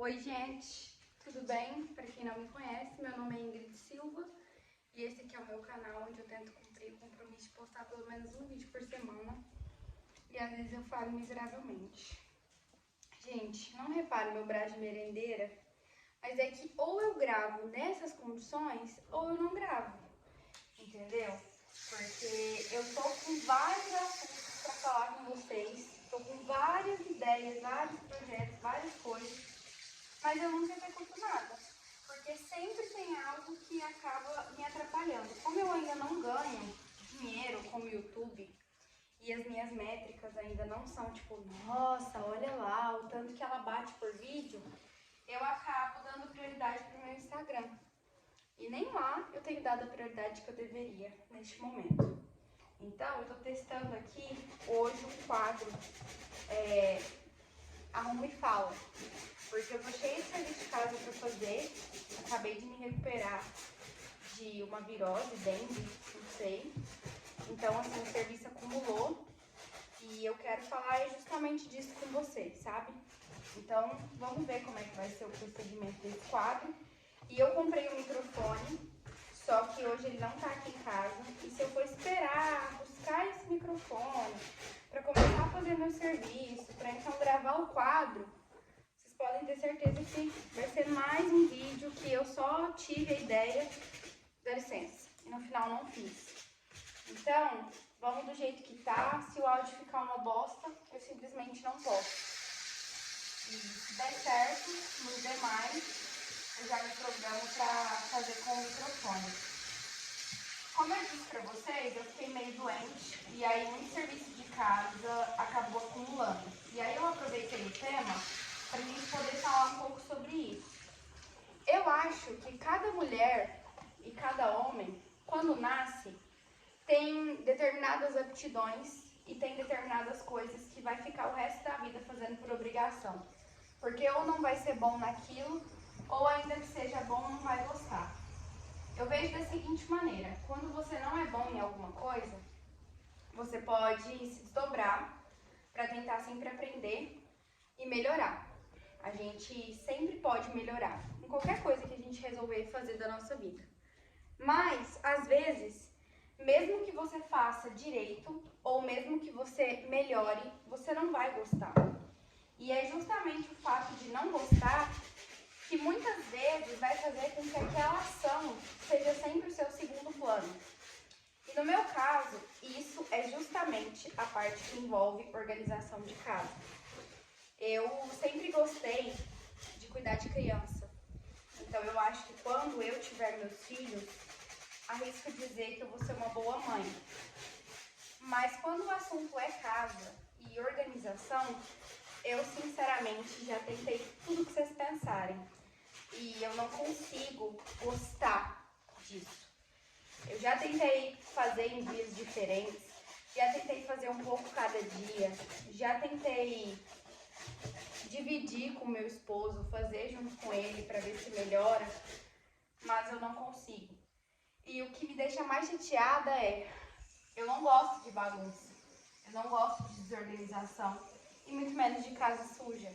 Oi, gente, tudo bem? Para quem não me conhece, meu nome é Ingrid Silva e esse aqui é o meu canal onde eu tento cumprir o compromisso de postar pelo menos um vídeo por semana e às vezes eu falo miseravelmente. Gente, não repare meu braço de merendeira, mas é que ou eu gravo nessas condições ou eu não gravo, entendeu? Porque eu tô com vários assuntos para falar com vocês, tô com várias ideias, vários projetos, várias coisas. Mas eu nunca executo nada, porque sempre tem algo que acaba me atrapalhando. Como eu ainda não ganho dinheiro com o YouTube e as minhas métricas ainda não são tipo, nossa, olha lá, o tanto que ela bate por vídeo, eu acabo dando prioridade para o meu Instagram. E nem lá eu tenho dado a prioridade que eu deveria neste momento. Então, eu tô testando aqui hoje um quadro Arruma e Fala. Porque eu tô cheia de serviço de casa pra fazer, acabei de me recuperar de uma virose, dengue, não sei. Então, assim, o serviço acumulou e eu quero falar justamente disso com vocês, sabe? Então, vamos ver como é que vai ser o procedimento desse quadro. E eu comprei um microfone, só que hoje ele não tá aqui em casa. E se eu for esperar buscar esse microfone pra começar a fazer meu serviço, pra então gravar o quadro, podem ter certeza que vai ser mais um vídeo que eu só tive a ideia, dá licença, e no final não fiz. Então, vamos do jeito que tá. Se o áudio ficar uma bosta, eu simplesmente não posso. E se der certo, nos demais, eu já me programo pra fazer com o microfone. Como eu disse pra vocês, eu fiquei meio doente, e aí muito serviço de casa acabou acumulando. E aí eu aproveitei o tema para a gente poder falar um pouco sobre isso. Eu acho que cada mulher e cada homem, quando nasce, tem determinadas aptidões e tem determinadas coisas que vai ficar o resto da vida fazendo por obrigação. Porque ou não vai ser bom naquilo, ou ainda que seja bom, não vai gostar. Eu vejo da seguinte maneira: quando você não é bom em alguma coisa, você pode se desdobrar para tentar sempre aprender e melhorar. A gente sempre pode melhorar em qualquer coisa que a gente resolver fazer da nossa vida. Mas, às vezes, mesmo que você faça direito, ou mesmo que você melhore, você não vai gostar. E é justamente o fato de não gostar que muitas vezes vai fazer com que aquela ação seja sempre o seu segundo plano. E no meu caso, isso é justamente a parte que envolve organização de casa. Eu sempre gostei de cuidar de criança. Então eu acho que quando eu tiver meus filhos, arrisco dizer que eu vou ser uma boa mãe. Mas quando o assunto é casa e organização, eu sinceramente já tentei tudo que vocês pensarem. E eu não consigo gostar disso. Eu já tentei fazer em dias diferentes, já tentei fazer um pouco cada dia, já tentei dividir com meu esposo, fazer junto com ele para ver se melhora, mas eu não consigo. E o que me deixa mais chateada é, eu não gosto de bagunça, eu não gosto de desorganização e muito menos de casa suja.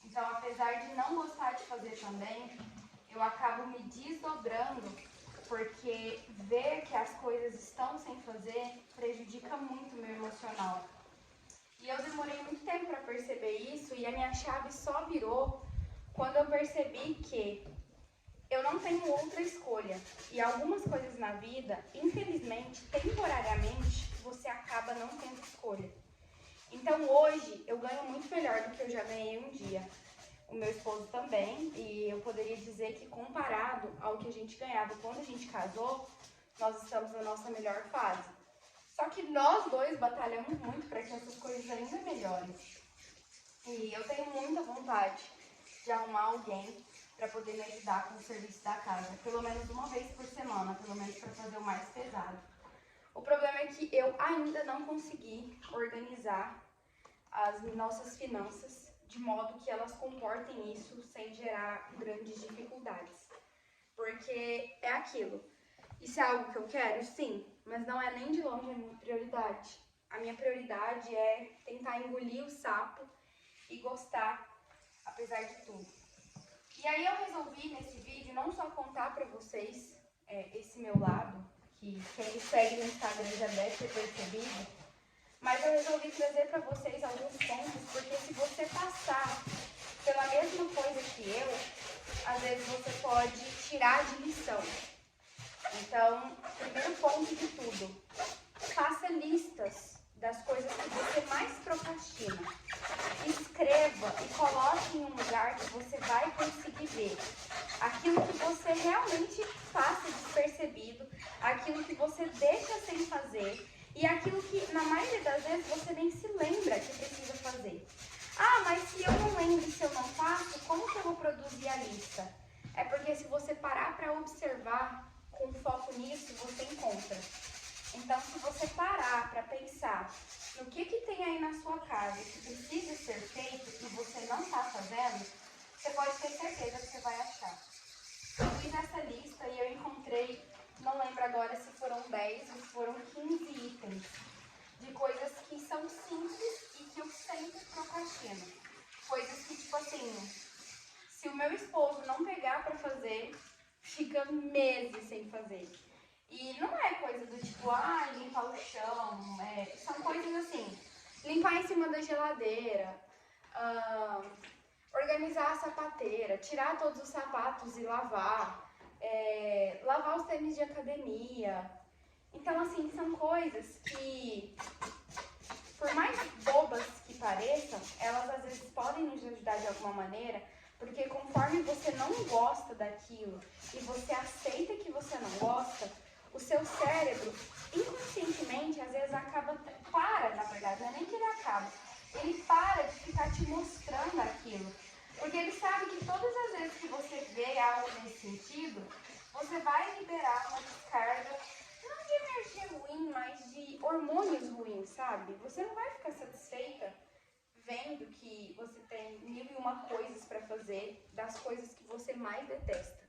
Então, apesar de não gostar de fazer também, eu acabo me desdobrando porque ver que as coisas estão sem fazer prejudica muito o meu emocional. E eu demorei muito tempo para perceber isso e a minha chave só virou quando eu percebi que eu não tenho outra escolha. E algumas coisas na vida, infelizmente, temporariamente, você acaba não tendo escolha. Então hoje eu ganho muito melhor do que eu já ganhei um dia. O meu esposo também, e eu poderia dizer que comparado ao que a gente ganhava quando a gente casou, nós estamos na nossa melhor fase. Só que nós dois batalhamos muito para que essas coisas ainda melhorem. E eu tenho muita vontade de arrumar alguém para poder me ajudar com o serviço da casa, pelo menos uma vez por semana, pelo menos para fazer o mais pesado. O problema é que eu ainda não consegui organizar as nossas finanças de modo que elas comportem isso sem gerar grandes dificuldades. Porque é aquilo. Isso é algo que eu quero? Sim, mas não é nem de longe a minha prioridade. A minha prioridade é tentar engolir o sapo e gostar, apesar de tudo. E aí eu resolvi nesse vídeo não só contar pra vocês esse meu lado, que quem me segue no Instagram já deve ter percebido, mas eu resolvi trazer pra vocês alguns pontos, porque se você passar pela mesma coisa que eu, às vezes você pode tirar de lição. Então, primeiro ponto de tudo, faça listas das coisas que você mais procrastina. Escreva e coloque em um lugar que você vai conseguir ver aquilo que você realmente passa despercebido, aquilo que você deixa sem fazer e aquilo que, na maioria das vezes, você nem se lembra que precisa fazer. Ah, mas se eu não lembro, se eu não faço, como que eu vou produzir a lista? É porque se você parar para observar com foco nisso, você encontra. Então, se você parar para pensar no que tem aí na sua casa que precisa ser feito e você não está fazendo, você pode ter certeza que você vai achar. Eu fiz essa lista e eu encontrei, não lembro agora se foram 10 ou se foram 15 itens de coisas que são simples e que eu sempre procrastino. Coisas que, tipo assim, se o meu esposo não pegar para fazer, fica meses sem fazer. E não é coisa do tipo, limpar o chão, são coisas assim, limpar em cima da geladeira, organizar a sapateira, tirar todos os sapatos e lavar, lavar os tênis de academia. Então, assim, são coisas que, por mais bobas que pareçam, elas às vezes podem nos ajudar de alguma maneira, porque conforme você não gosta daquilo e você aceita que você não gosta, o seu cérebro, inconscientemente, às vezes na verdade, não é nem que ele acaba, ele para de ficar te mostrando aquilo. Porque ele sabe que todas as vezes que você vê algo nesse sentido, você vai liberar uma descarga, não de energia ruim, mas de hormônios ruins, sabe? Você não vai ficar satisfeita vendo que você tem 1001 coisas para fazer das coisas que você mais detesta.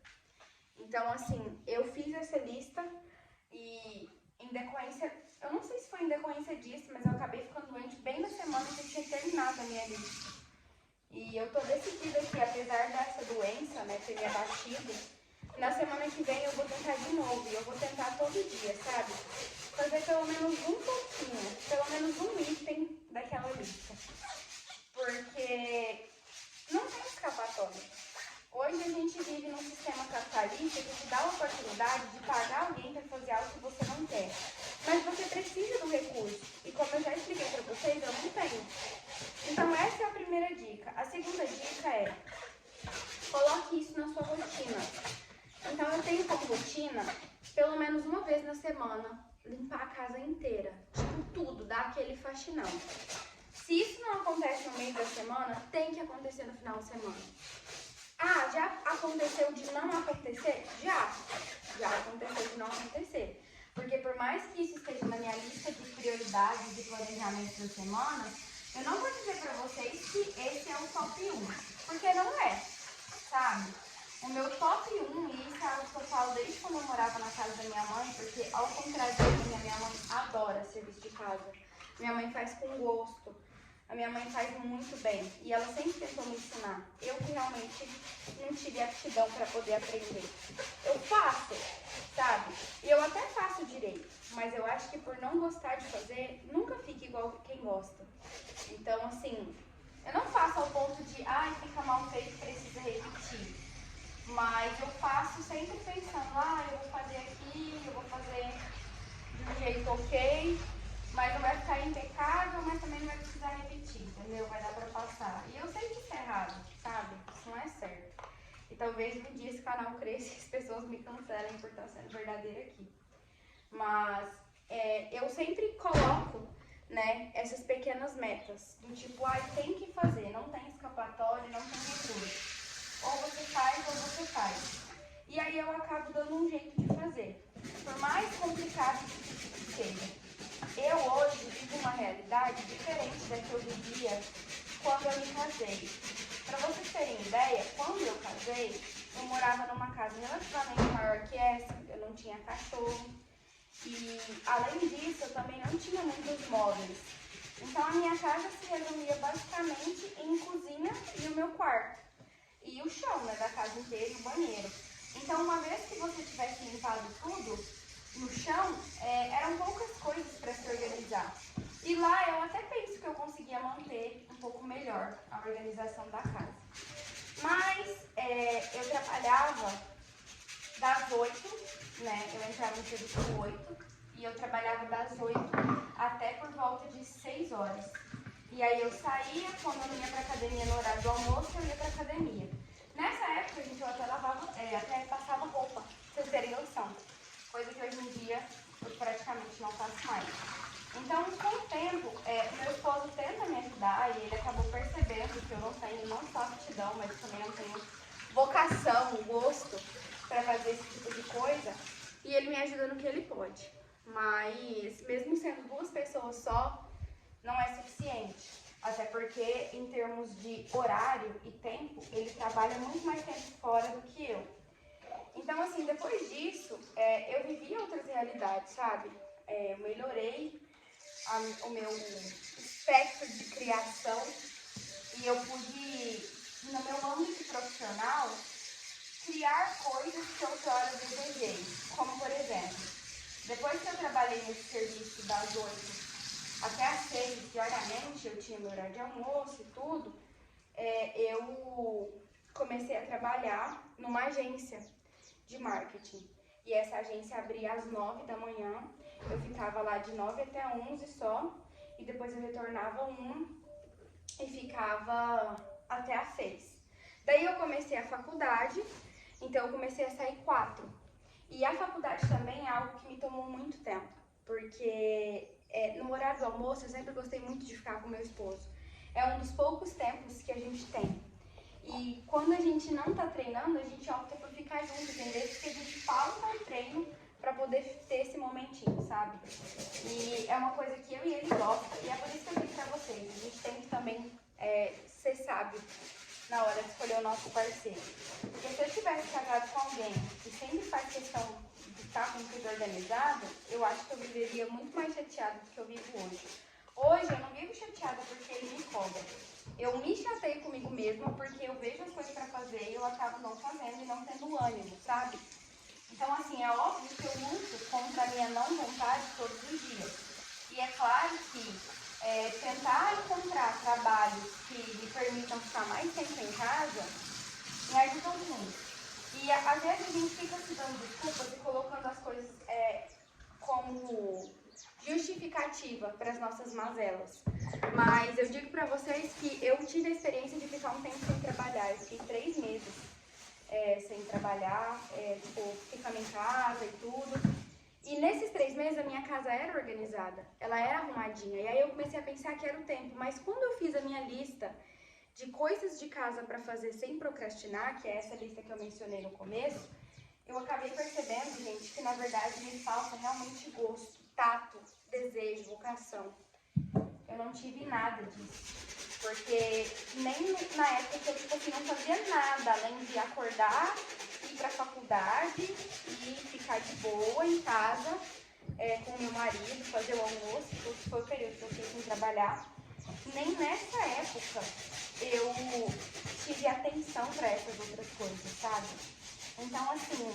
Então, assim, eu fiz essa lista e em decorrência, eu não sei se foi em decorrência disso, mas eu acabei ficando doente bem na semana que eu tinha terminado a minha lista. E eu tô decidida que, apesar dessa doença, né, ter me abatido, na semana que vem eu vou tentar de novo. E eu vou tentar todo dia, sabe? Fazer pelo menos um pouquinho, pelo menos um item daquela lista. Porque não tem escapatória. Hoje a gente vive num sistema capitalista que te dá a oportunidade de pagar alguém para fazer algo que você não quer. Mas você precisa do recurso. E como eu já expliquei para vocês, eu não tenho. Então essa é a primeira dica. A segunda dica é, coloque isso na sua rotina. Então eu tenho como rotina, pelo menos uma vez na semana, limpar a casa inteira. Tipo tudo, dar aquele faxinão. Se isso não acontece no meio da semana, tem que acontecer no final de semana. Já aconteceu de não acontecer? Já aconteceu de não acontecer. Porque por mais que isso esteja na minha lista de prioridades de planejamento da semana, eu não vou dizer pra vocês que esse é o top 1. Porque não é, sabe? O meu top 1, e isso é algo que eu falo desde quando eu morava na casa da minha mãe, porque ao contrário da minha mãe adora serviço de casa. Minha mãe faz com gosto. A minha mãe faz muito bem e ela sempre tentou me ensinar. Eu que realmente não tive aptidão para poder aprender. Eu faço, sabe? E eu até faço direito, mas eu acho que por não gostar de fazer, nunca fica igual quem gosta. Então, assim, eu não faço ao ponto de, fica mal feito, precisa repetir. Mas eu faço sempre pensando, eu vou fazer aqui, eu vou fazer de um jeito ok. Mas não vai ficar impecável, mas também não vai precisar repetir, entendeu? Vai dar pra passar. E eu sei que isso é errado, sabe? Isso não é certo. E talvez um dia esse canal cresça e as pessoas me cancelem por estar sendo verdadeira aqui. Mas eu sempre coloco, né, essas pequenas metas. Do tipo, tem que fazer, não tem escapatória, não tem recurso. Ou você faz ou você faz. E aí eu acabo dando um jeito de fazer. Por mais complicado que seja. Eu hoje vivo uma realidade diferente da que eu vivia quando eu me casei. Para vocês terem ideia, quando eu casei, eu morava numa casa relativamente maior que essa, eu não tinha cachorro. E além disso, eu também não tinha muitos móveis. Então a minha casa se resumia basicamente em cozinha e o meu quarto. e o chão, né, da casa inteira e o banheiro. Então, uma vez que você tivesse limpado tudo no chão, eram poucas coisas para se organizar. E lá eu até penso que eu conseguia manter um pouco melhor a organização da casa. Mas eu trabalhava das 8, né? Eu entrava no serviço às 8 e eu trabalhava das 8 até por volta de 6 horas. E aí eu saía, quando eu ia pra academia no horário do almoço, eu ia pra academia. Nessa época, gente, eu até lavava, até passava roupa, pra vocês terem noção. Coisa que hoje em dia eu praticamente não faço mais. Então, com o tempo, meu esposo tenta me ajudar e ele acabou percebendo que eu não tenho não só aptidão, mas também não tenho vocação, gosto para fazer esse tipo de coisa. E ele me ajuda no que ele pode. Mas, mesmo sendo 2 pessoas só, não é suficiente. Até porque, em termos de horário e tempo, ele trabalha muito mais tempo fora do que eu. Então, assim, depois disso, eu vivi outras realidades, sabe? Eu melhorei o meu espectro de criação e eu pude, no meu âmbito profissional, criar coisas que outrora desejei. Como, por exemplo, depois que eu trabalhei nesse serviço das 8 até às 6, diariamente, eu tinha meu horário de almoço e tudo, eu comecei a trabalhar numa agência de marketing. E essa agência abria às 9 da manhã, eu ficava lá de 9 até 11 só, e depois eu retornava 1 e ficava até às 6. Daí eu comecei a faculdade, então eu comecei a sair 4. E a faculdade também é algo que me tomou muito tempo, porque no horário do almoço eu sempre gostei muito de ficar com meu esposo. É um dos poucos tempos que a gente tem. E quando a gente não tá treinando, a gente opta por ficar junto, entendeu? Porque a gente falta o treino pra poder ter esse momentinho, sabe? E é uma coisa que eu e ele gostam, e é por isso que eu digo pra vocês, a gente tem que também ser sábio na hora de escolher o nosso parceiro. Porque se eu tivesse casado com alguém que sempre faz questão de estar com tudo organizado, eu acho que eu viveria muito mais chateada do que eu vivo hoje. Hoje eu não vivo chateada porque ele me cobra. Eu me chateio comigo mesma porque eu vejo as coisas pra fazer e eu acabo não fazendo e não tendo ânimo, sabe? Então, assim, é óbvio que eu luto contra a minha não vontade todos os dias. E é claro que tentar encontrar trabalhos que me permitam ficar mais tempo em casa me ajudam muito. E às vezes a gente fica se dando desculpas e colocando as coisas como justificativa para as nossas mazelas. Mas eu digo para vocês que eu tive a experiência de ficar um tempo sem trabalhar. Eu fiquei 3 meses sem trabalhar, ficando em casa e tudo. E nesses 3 meses a minha casa era organizada, ela era arrumadinha. E aí eu comecei a pensar que era o tempo. Mas quando eu fiz a minha lista de coisas de casa para fazer sem procrastinar, que é essa lista que eu mencionei no começo, eu acabei percebendo, gente, que na verdade me falta realmente gosto, tato, desejo, vocação. Eu não tive nada disso. Porque nem na época que eu não fazia nada, além de acordar, ir pra faculdade e ficar de boa em casa com meu marido, fazer o almoço, que foi o período que eu fiquei sem trabalhar. Nem nessa época eu tive atenção para essas outras coisas, sabe? Então, assim,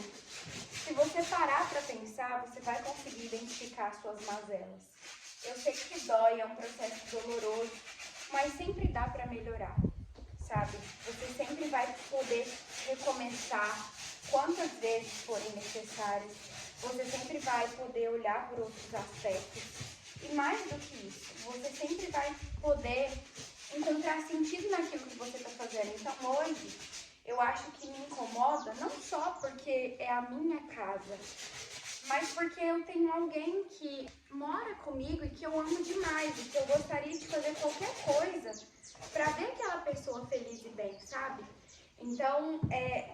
se você parar pra pensar, você vai conseguir identificar as suas mazelas. Eu sei que dói, é um processo doloroso, mas sempre dá pra melhorar, sabe? Você sempre vai poder recomeçar quantas vezes forem necessárias. Você sempre vai poder olhar por outros aspectos. E mais do que isso, você sempre vai poder encontrar sentido naquilo que você está fazendo. Então, hoje, eu acho que me incomoda não só porque é a minha casa, mas porque eu tenho alguém que mora comigo e que eu amo demais e que eu gostaria de fazer qualquer coisa pra ver aquela pessoa feliz e bem, sabe? Então,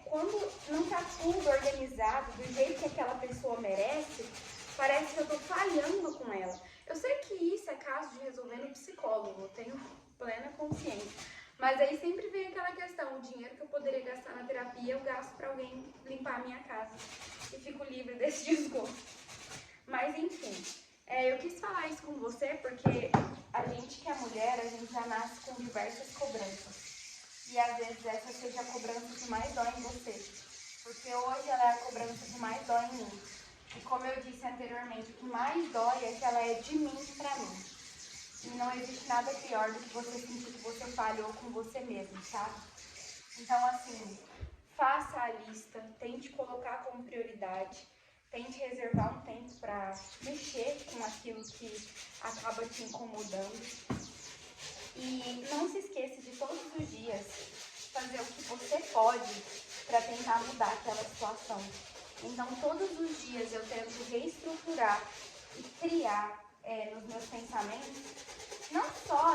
quando não tá tudo organizado do jeito que aquela pessoa merece, parece que eu tô falhando com ela. Eu sei que isso é caso de resolver no psicólogo, eu tenho plena consciência. Mas aí sempre vem aquela questão, o dinheiro que eu poderia gastar na terapia, eu gasto pra alguém limpar a minha casa. E fico livre desse desgosto. Mas enfim, eu quis falar isso com você porque a gente que é mulher, a gente já nasce com diversas cobranças. e às vezes essa seja a cobrança que mais dói em você. Porque hoje ela é a cobrança que mais dói em mim. E como eu disse anteriormente, o que mais dói é que ela é de mim pra mim. E não existe nada pior do que você sentir que você falhou com você mesmo, sabe? Então, assim, faça a lista, tente colocar como prioridade, tente reservar um tempo para mexer com aquilo que acaba te incomodando. E não se esqueça de todos os dias fazer o que você pode para tentar mudar aquela situação. Então, todos os dias eu tento reestruturar e criar nos meus pensamentos, não só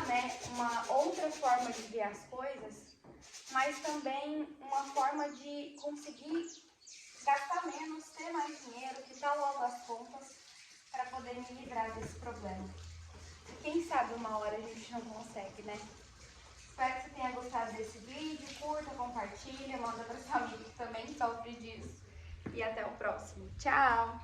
uma outra forma de ver as coisas, mas também uma forma de conseguir gastar menos, ter mais dinheiro, quitar logo as contas para poder me livrar desse problema. E quem sabe uma hora a gente não consegue, né? Espero que você tenha gostado desse vídeo, curta, compartilha, manda para sua amiga que também sofre disso. E até o próximo. Tchau!